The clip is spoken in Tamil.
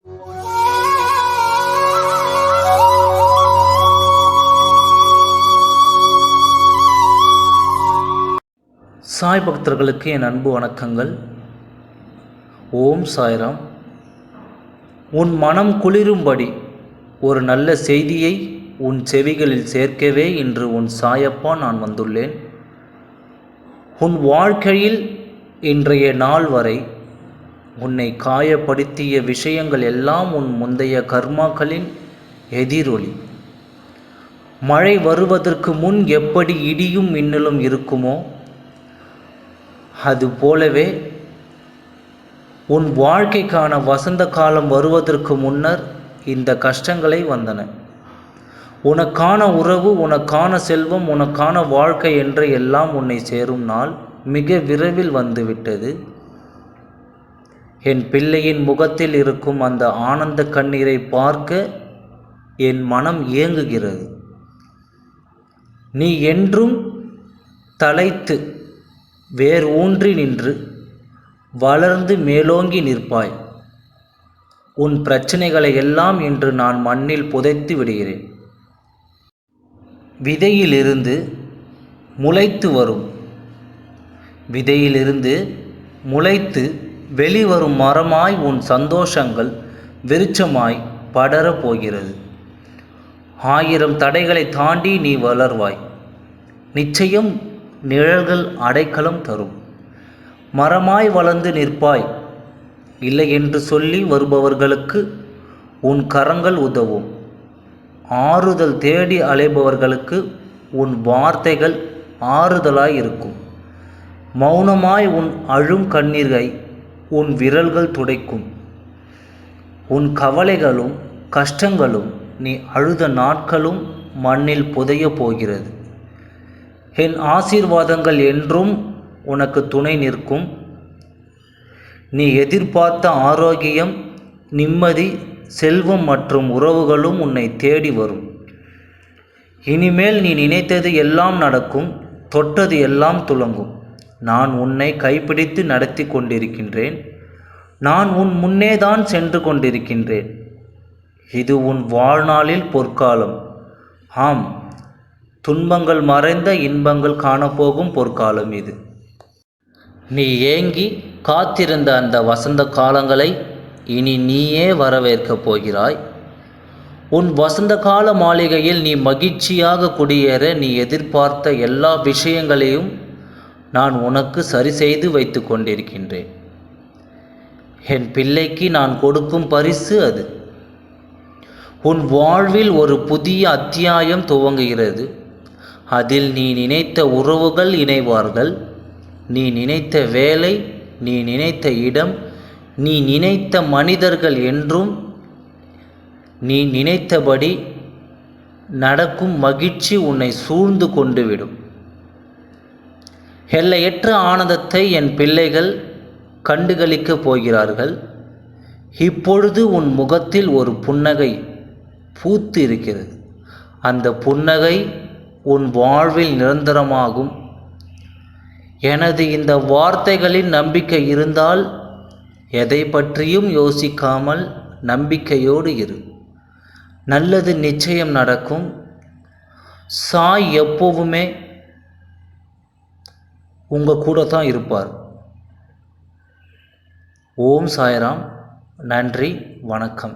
சாய் பக்தர்களுக்கு என் அன்பு வணக்கங்கள். ஓம் சாய்ராம். உன் மனம் குளிரும்படி ஒரு நல்ல செய்தியை உன் செவிகளில் சேர்க்கவே இன்று உன் சாயப்பா நான் வந்துள்ளேன். உன் வாழ்க்கையில் இன்றைய நாள் வரை உன்னை காயப்படுத்திய விஷயங்கள் எல்லாம் உன் முந்தைய கர்மாக்களின் எதிரொலி. மழை வருவதற்கு முன் எப்படி இடியும் மின்னலும் இருக்குமோ அது போலவே உன் வாழ்க்கைக்கான வசந்த காலம் வருவதற்கு முன்னர் இந்த கஷ்டங்களை வந்தன. உனக்கான உறவு, உனக்கான செல்வம், உனக்கான வாழ்க்கை என்று எல்லாம் உன்னை சேரும் நாள் மிக விரைவில் வந்துவிட்டது. என் பிள்ளையின் முகத்தில் இருக்கும் அந்த ஆனந்த கண்ணீரை பார்க்க என் மனம் ஏங்குகிறது. நீ என்றும் தலைத்து வேர் ஊன்றி நின்று வளர்ந்து மேலோங்கி நிற்பாய். உன் பிரச்சனைகளை எல்லாம் இன்று நான் மண்ணில் புதைத்து விடுகிறேன். விதையிலிருந்து முளைத்து வரும், விதையிலிருந்து முளைத்து வெளிவரும் மரமாய் உன் சந்தோஷங்கள் விருட்சமாய் படரப் போகிறது. 1000 தடைகளை தாண்டி நீ வளர்வாய். நிச்சயம் நிழல்கள் அடைக்கலம் தரும். மரமாய் வளர்ந்து நிற்பாய். இல்லை என்று சொல்லி வருபவர்களுக்கு உன் கரங்கள் உதவும். ஆறுதல் தேடி அலைபவர்களுக்கு உன் வார்த்தைகள் ஆறுதலாய் இருக்கும். மௌனமாய் உன் அழும் கண்ணீரை உன் விரல்கள் துடைக்கும். உன் கவலைகளும் கஷ்டங்களும் நீ அழுத நாட்களும் மண்ணில் புதைய போகிறது. என் ஆசீர்வாதங்கள் என்றும் உனக்கு துணை நிற்கும். நீ எதிர்பார்த்த ஆரோக்கியம், நிம்மதி, செல்வம் மற்றும் உறவுகளும் உன்னை தேடி வரும். இனிமேல் நீ நினைத்தது எல்லாம் நடக்கும், தொட்டது எல்லாம் துலங்கும். நான் உன்னை கைப்பிடித்து நடத்தி கொண்டிருக்கின்றேன். நான் உன் முன்னேதான் சென்று கொண்டிருக்கின்றேன். இது உன் வாழ்நாளில் பொற்காலம். ஆம், துன்பங்கள் மறைந்த இன்பங்கள் காணப்போகும் பொற்காலம் இது. நீ ஏங்கி காத்திருந்த அந்த வசந்த காலங்களை இனி நீயே வரவேற்கப் போகிறாய். உன் வசந்த கால மாளிகையில் நீ மகிழ்ச்சியாக குடியேற நீ எதிர்பார்த்த எல்லா விஷயங்களையும் நான் உனக்கு சரி செய்து வைத்து கொண்டிருக்கின்றேன். என் பிள்ளைக்கு நான் கொடுக்கும் பரிசு அது. உன் வாழ்வில் ஒரு புதிய அத்தியாயம் துவங்குகிறது. அதில் நீ நினைத்த உறவுகள் இணைவார்கள். நீ நினைத்த வேலை, நீ நினைத்த இடம், நீ நினைத்த மனிதர்கள் என்றும் நீ நினைத்தபடி நடக்கும் மகிழ்ச்சி உன்னை சூழ்ந்து கொண்டு விடும். எல்லையற்ற ஆனந்தத்தை என் பிள்ளைகள் கண்டுகளிக்கப் போகிறார்கள். இப்பொழுது உன் முகத்தில் ஒரு புன்னகை பூத்து இருக்கிறது. அந்த புன்னகை உன் வாழ்வில் நிரந்தரமாகும். எனது இந்த வார்த்தைகளில் நம்பிக்கை இருந்தால் எதை பற்றியும் யோசிக்காமல் நம்பிக்கையோடு இரு. நல்லது நிச்சயம் நடக்கும். சாய் எப்போவுமே உங்கள் கூட தான் இருப்பார். ஓம் சாய்ராம். நன்றி, வணக்கம்.